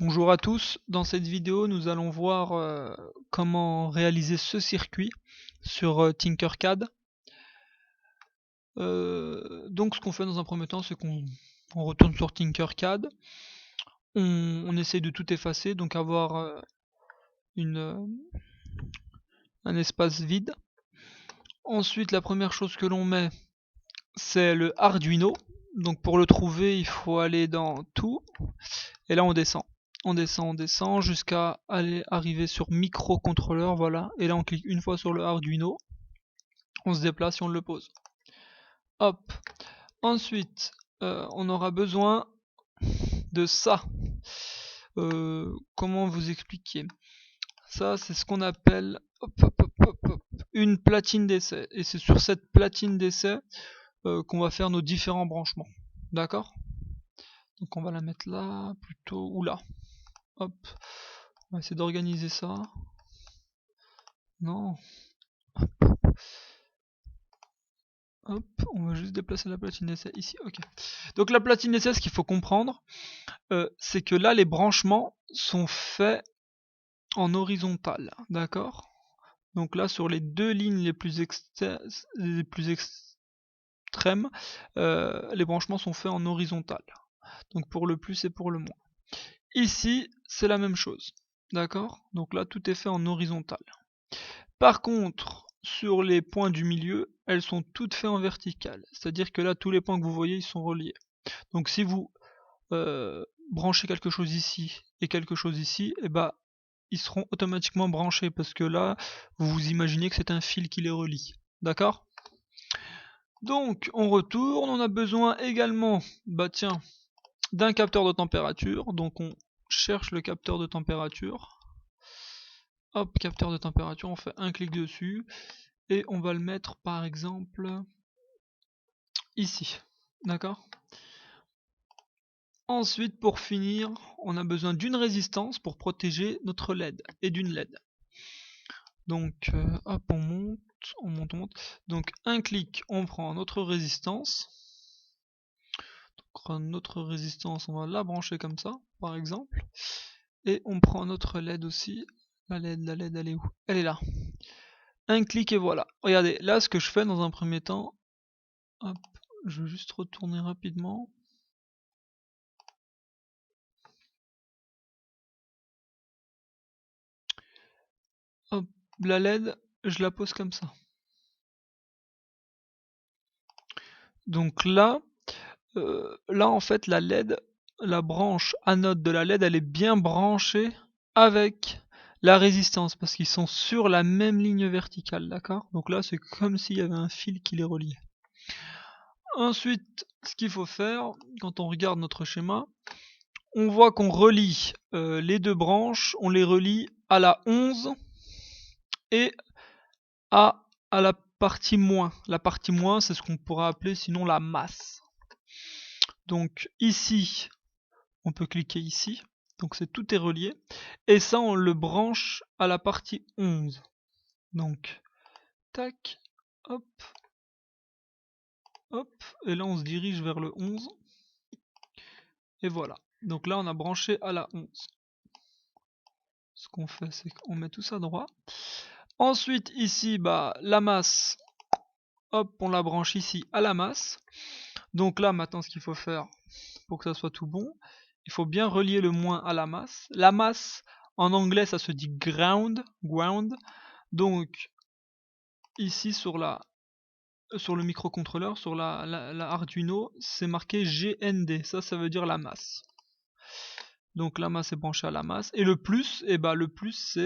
Bonjour à tous, dans cette vidéo nous allons voir comment réaliser ce circuit sur Tinkercad. Donc ce qu'on fait dans un premier temps, c'est qu'on retourne sur Tinkercad, on essaie de tout effacer, donc avoir un espace vide. Ensuite la première chose que l'on met, c'est le Arduino. Donc pour le trouver il faut aller dans tout, et là on descend. On descend jusqu'à arriver sur microcontrôleur, voilà. Et là on clique une fois sur le Arduino, on se déplace et on le pose. Hop. Ensuite, on aura besoin de ça. Comment vous expliquer? Ça, c'est ce qu'on appelle une platine d'essai. Et c'est sur cette platine d'essai qu'on va faire nos différents branchements. D'accord? Donc on va la mettre là, plutôt, ou là. Hop. On va essayer d'organiser ça. Non. Hop, on va juste déplacer la platine d'essai ici, ok. Donc la platine d'essai, ce qu'il faut comprendre, c'est que là les branchements sont faits en horizontal, d'accord? Donc là sur les deux lignes les plus extrêmes, les branchements sont faits en horizontal. Donc pour le plus et pour le moins. Ici, c'est la même chose, d'accord? Donc là tout est fait en horizontal. Par contre, sur les points du milieu, elles sont toutes faites en vertical. C'est-à-dire que là, tous les points que vous voyez, ils sont reliés. Donc si vous branchez quelque chose ici et quelque chose ici, et bah, ils seront automatiquement branchés parce que là, vous vous imaginez que c'est un fil qui les relie. D'accord? Donc, on retourne. On a besoin également, bah tiens, d'un capteur de température. Donc, on cherche le capteur de température. Hop, capteur de température, on fait un clic dessus. Et on va le mettre par exemple ici, d'accord? Ensuite, pour finir, on a besoin d'une résistance pour protéger notre LED et d'une LED. Donc hop, on monte, on monte, on monte. Donc un clic, on prend notre résistance. Donc notre résistance, on va la brancher comme ça, par exemple. Et on prend notre LED aussi. La LED, elle est où? Elle est là. Un clic et voilà. Regardez, là ce que je fais dans un premier temps, hop, je vais juste retourner rapidement. Hop, la LED, je la pose comme ça. Donc là, en fait la LED, la branche anode de la LED, elle est bien branchée avec la résistance parce qu'ils sont sur la même ligne verticale, d'accord? Donc là c'est comme s'il y avait un fil qui les reliait. Ensuite, ce qu'il faut faire, quand on regarde notre schéma, on voit qu'on relie les deux branches, on les relie à la 11 et à la partie moins. La partie moins, c'est ce qu'on pourrait appeler sinon la masse. Donc ici, on peut cliquer ici. Donc tout est relié. Et ça, on le branche à la partie 11. Donc, tac, hop, hop. Et là, on se dirige vers le 11. Et voilà. Donc là, on a branché à la 11. Ce qu'on fait, c'est qu'on met tout ça droit. Ensuite, ici, bah, la masse, hop, on la branche ici à la masse. Donc là, maintenant, ce qu'il faut faire pour que ça soit tout bon, il faut bien relier le moins à la masse. La masse, en anglais, ça se dit ground. Donc, ici, sur le microcontrôleur, sur la Arduino, c'est marqué GND. Ça veut dire la masse. Donc la masse est branchée à la masse. Et le plus, et bah le plus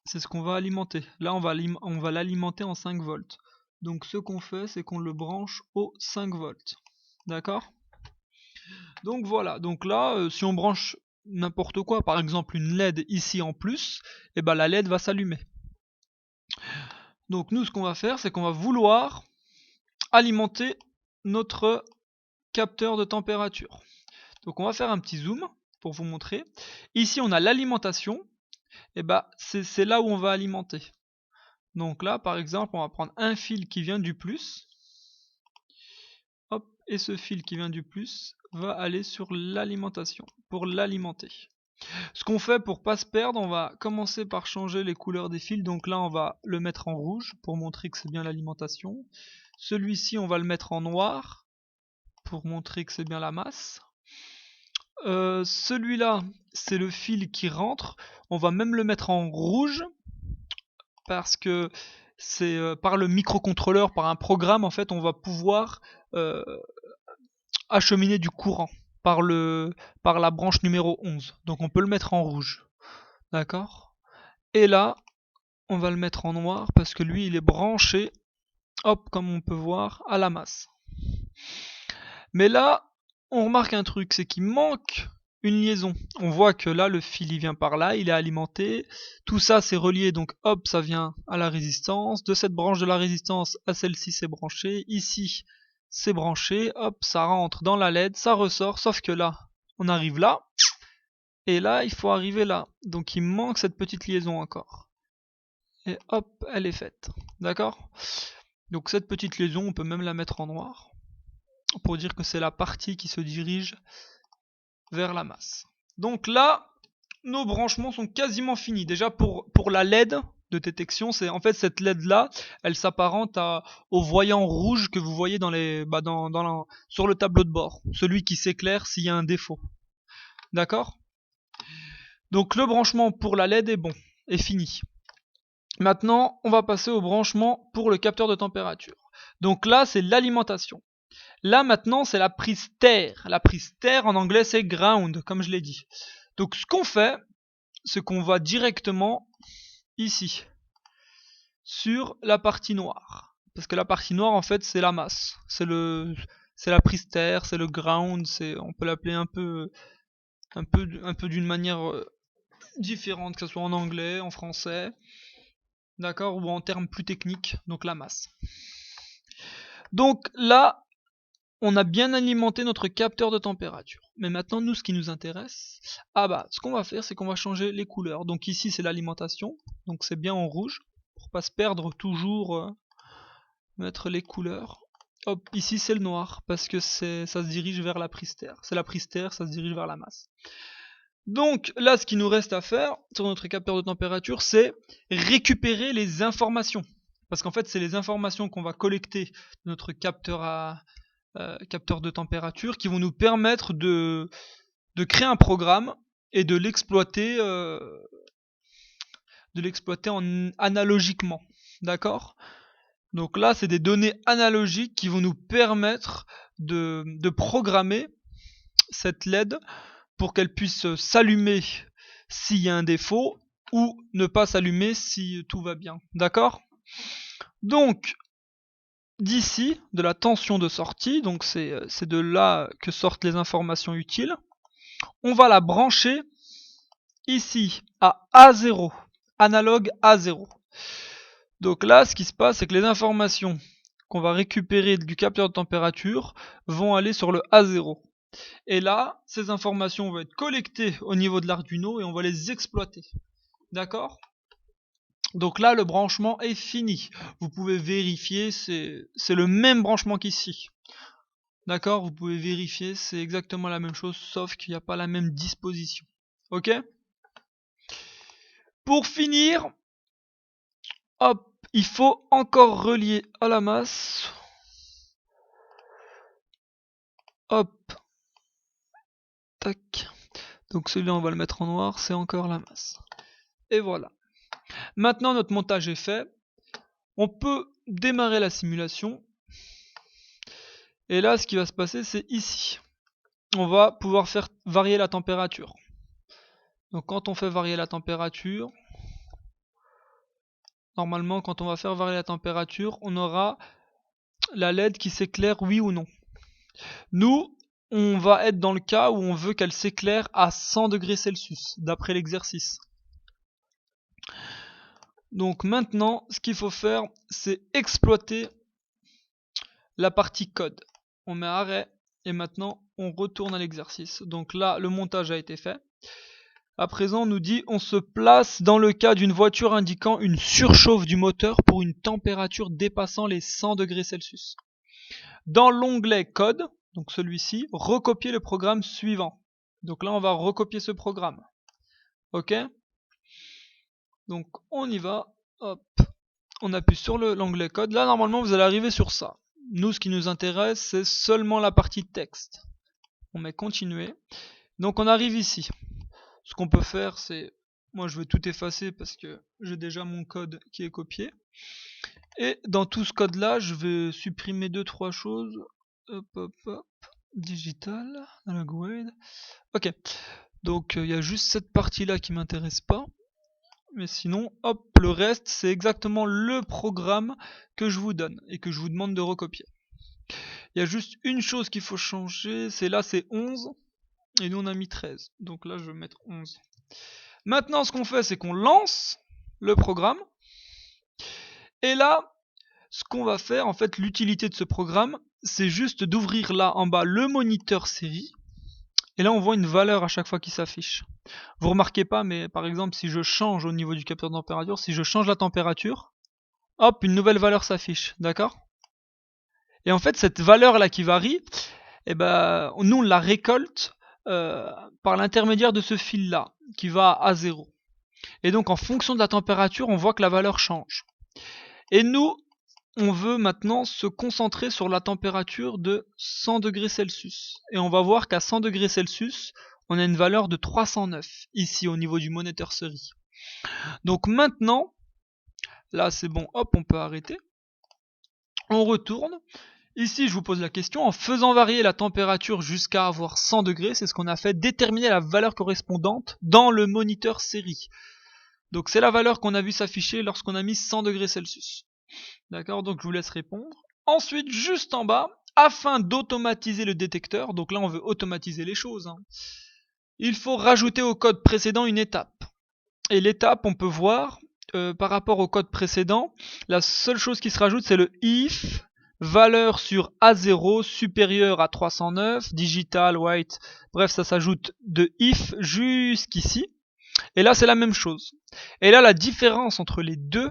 c'est ce qu'on va alimenter. Là on va l'alimenter en 5 volts. Donc ce qu'on fait, c'est qu'on le branche au 5 volts. D'accord? Donc voilà. Donc là, si on branche n'importe quoi, par exemple une LED ici en plus, et bah la LED va s'allumer. Donc nous ce qu'on va faire, c'est qu'on va vouloir alimenter notre capteur de température. Donc on va faire un petit zoom pour vous montrer. Ici on a l'alimentation, et bah c'est là où on va alimenter. Donc là par exemple on va prendre un fil qui vient du plus, hop, et ce fil qui vient du plus va aller sur l'alimentation pour l'alimenter. Ce qu'on fait pour pas se perdre, on va commencer par changer les couleurs des fils. Donc là, on va le mettre en rouge pour montrer que c'est bien l'alimentation. Celui-ci, on va le mettre en noir pour montrer que c'est bien la masse. Celui-là, c'est le fil qui rentre. On va même le mettre en rouge parce que c'est par le microcontrôleur, par un programme, en fait, on va pouvoir euh, acheminer du courant par la branche numéro 11. Donc on peut le mettre en rouge. D'accord? Et là, on va le mettre en noir parce que lui, il est branché, hop, comme on peut voir, à la masse. Mais là, on remarque un truc, c'est qu'il manque une liaison. On voit que là, le fil, il vient par là, il est alimenté. Tout ça, c'est relié, donc hop, ça vient à la résistance. De cette branche de la résistance à celle-ci, c'est branché. Ici, c'est branché. Hop, ça rentre dans la LED, ça ressort. Sauf que là, on arrive là. Et là, il faut arriver là. Donc, il manque cette petite liaison encore. Et hop, elle est faite. D'accord? Donc, cette petite liaison, on peut même la mettre en noir pour dire que c'est la partie qui se dirige vers la masse. Donc là, nos branchements sont quasiment finis. Déjà pour la LED de détection, c'est en fait cette LED là, elle s'apparente au voyant rouge que vous voyez sur le tableau de bord, celui qui s'éclaire s'il y a un défaut. D'accord? Donc le branchement pour la LED est bon, est fini. Maintenant, on va passer au branchement pour le capteur de température. Donc là, c'est l'alimentation. Là maintenant c'est la prise terre. La prise terre en anglais c'est ground comme je l'ai dit. Donc ce qu'on fait, c'est qu'on va directement ici sur la partie noire. Parce que la partie noire en fait c'est la masse. C'est la prise terre, c'est le ground, on peut l'appeler un peu d'une manière différente, que ce soit en anglais, en français, d'accord, ou en termes plus techniques, donc la masse. Donc là, on a bien alimenté notre capteur de température. Mais maintenant, nous, ce qui nous intéresse, ce qu'on va faire, c'est qu'on va changer les couleurs. Donc ici, c'est l'alimentation. Donc c'est bien en rouge. Pour pas se perdre, toujours mettre les couleurs. Hop, ici, c'est le noir. Parce que ça se dirige vers la prise terre. C'est la prise terre, ça se dirige vers la masse. Donc là, ce qui nous reste à faire sur notre capteur de température, c'est récupérer les informations. Parce qu'en fait, c'est les informations qu'on va collecter de notre capteur de température qui vont nous permettre de créer un programme et de l'exploiter analogiquement. D'accord? Donc là, c'est des données analogiques qui vont nous permettre de programmer cette LED pour qu'elle puisse s'allumer s'il y a un défaut ou ne pas s'allumer si tout va bien. D'accord? Donc, d'ici, de la tension de sortie, donc c'est de là que sortent les informations utiles, on va la brancher ici à A0, analogue A0. Donc là, ce qui se passe, c'est que les informations qu'on va récupérer du capteur de température vont aller sur le A0. Et là, ces informations vont être collectées au niveau de l'Arduino et on va les exploiter. D'accord? Donc là, le branchement est fini. Vous pouvez vérifier, c'est le même branchement qu'ici. D'accord? Vous pouvez vérifier, c'est exactement la même chose, sauf qu'il n'y a pas la même disposition. Ok? Pour finir, hop, il faut encore relier à la masse. Hop. Tac. Donc celui-là, on va le mettre en noir, c'est encore la masse. Et voilà. Maintenant, notre montage est fait. On peut démarrer la simulation. Et là, ce qui va se passer, c'est ici. On va pouvoir faire varier la température. Donc quand on fait varier la température, normalement quand on va faire varier la température, on aura la LED qui s'éclaire oui ou non. Nous, on va être dans le cas où on veut qu'elle s'éclaire à 100 degrés Celsius, d'après l'exercice. Donc maintenant, ce qu'il faut faire, c'est exploiter la partie code. On met arrêt et maintenant on retourne à l'exercice. Donc là, le montage a été fait. À présent, on nous dit on se place dans le cas d'une voiture indiquant une surchauffe du moteur pour une température dépassant les 100 degrés Celsius. Dans l'onglet code, donc celui-ci, recopier le programme suivant. Donc là, on va recopier ce programme. Ok? Donc on y va, hop, on appuie sur l'onglet code. Là normalement vous allez arriver sur ça. Nous ce qui nous intéresse c'est seulement la partie texte. On met continuer. Donc on arrive ici. Ce qu'on peut faire c'est, moi je vais tout effacer parce que j'ai déjà mon code qui est copié. Et dans tout ce code là je vais supprimer 2-3 choses. Hop hop hop. Digital, grade. Ok. Donc il y a juste cette partie là qui m'intéresse pas. Mais sinon, hop, le reste, c'est exactement le programme que je vous donne et que je vous demande de recopier. Il y a juste une chose qu'il faut changer, c'est là, c'est 11, et nous on a mis 13. Donc là, je vais mettre 11. Maintenant, ce qu'on fait, c'est qu'on lance le programme. Et là, ce qu'on va faire, en fait, l'utilité de ce programme, c'est juste d'ouvrir là en bas le moniteur série. Et là, on voit une valeur à chaque fois qui s'affiche. Vous remarquez pas, mais par exemple, si je change au niveau du capteur de température, si je change la température, hop, une nouvelle valeur s'affiche, d'accord? Et en fait, cette valeur-là qui varie, eh ben, nous, on la récolte par l'intermédiaire de ce fil-là, qui va à 0. Et donc, en fonction de la température, on voit que la valeur change. Et nous, on veut maintenant se concentrer sur la température de 100 degrés Celsius. Et on va voir qu'à 100 degrés Celsius, on a une valeur de 309, ici au niveau du moniteur série. Donc maintenant, là c'est bon, hop, on peut arrêter. On retourne. Ici, je vous pose la question, en faisant varier la température jusqu'à avoir 100 degrés, c'est ce qu'on a fait, déterminer la valeur correspondante dans le moniteur série. Donc c'est la valeur qu'on a vu s'afficher lorsqu'on a mis 100 degrés Celsius. D'accord, donc je vous laisse répondre. Ensuite, juste en bas, afin d'automatiser le détecteur, donc là on veut automatiser les choses, hein, il faut rajouter au code précédent une étape. Et l'étape, on peut voir, par rapport au code précédent, la seule chose qui se rajoute, c'est le if valeur sur A0 supérieure à 309, digital, white, bref, ça s'ajoute de if jusqu'ici. Et là, c'est la même chose. Et là, la différence entre les deux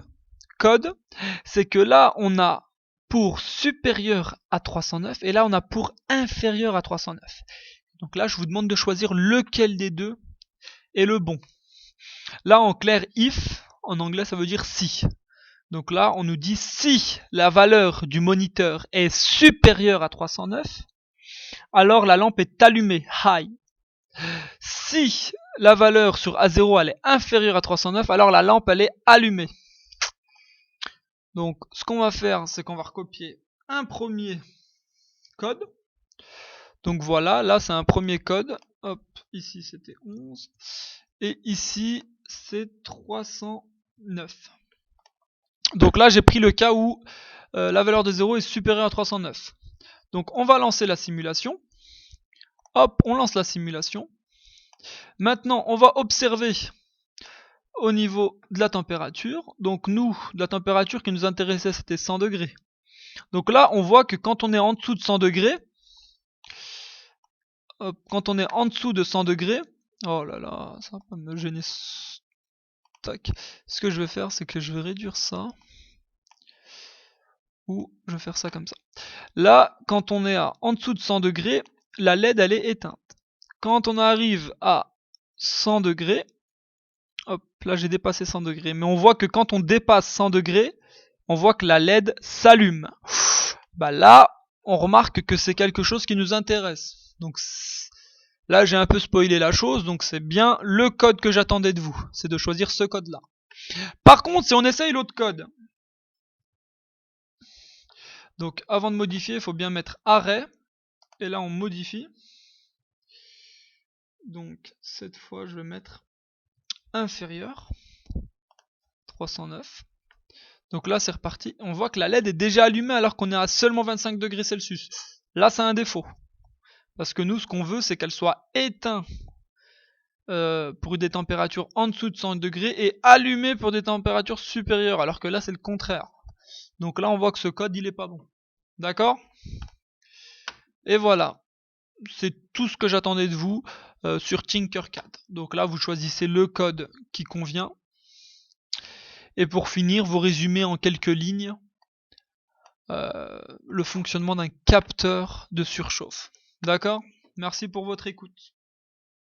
codes, c'est que là, on a pour supérieur à 309 et là, on a pour inférieur à 309. Donc là, je vous demande de choisir lequel des deux est le bon. Là, en clair, if, en anglais, ça veut dire si. Donc là, on nous dit si la valeur du moniteur est supérieure à 309, alors la lampe est allumée, high. Si la valeur sur A0 elle est inférieure à 309, alors la lampe elle est allumée. Donc ce qu'on va faire, c'est qu'on va recopier un premier code. Donc voilà, là c'est un premier code. Hop, ici c'était 11. Et ici c'est 309. Donc là j'ai pris le cas où la valeur de 0 est supérieure à 309. Donc on va lancer la simulation. Hop, on lance la simulation. Maintenant on va observer au niveau de la température. Donc nous, la température qui nous intéressait c'était 100 degrés. Donc là on voit que quand on est en dessous de 100 degrés, quand on est en dessous de 100 degrés, oh là là, ça va pas me gêner. Tac. Ce que je vais faire, c'est que je vais réduire ça. Ou je vais faire ça comme ça. Là, quand on est en dessous de 100 degrés, la LED elle est éteinte. Quand on arrive à 100 degrés, hop, là j'ai dépassé 100 degrés. Mais on voit que quand on dépasse 100 degrés, on voit que la LED s'allume. Bah là, on remarque que c'est quelque chose qui nous intéresse. Donc là, j'ai un peu spoilé la chose, donc c'est bien le code que j'attendais de vous. C'est de choisir ce code-là. Par contre, si on essaye l'autre code, donc avant de modifier, il faut bien mettre arrêt. Et là, on modifie. Donc cette fois, je vais mettre inférieur 309. Donc là, c'est reparti. On voit que la LED est déjà allumée alors qu'on est à seulement 25 degrés Celsius. Là, c'est un défaut. Parce que nous, ce qu'on veut, c'est qu'elle soit éteinte pour des températures en dessous de 100 degrés et allumée pour des températures supérieures. Alors que là, c'est le contraire. Donc là, on voit que ce code, il est pas bon. D'accord? Et voilà. C'est tout ce que j'attendais de vous sur Tinkercad. Donc là, vous choisissez le code qui convient. Et pour finir, vous résumez en quelques lignes le fonctionnement d'un capteur de surchauffe. D'accord? Merci pour votre écoute.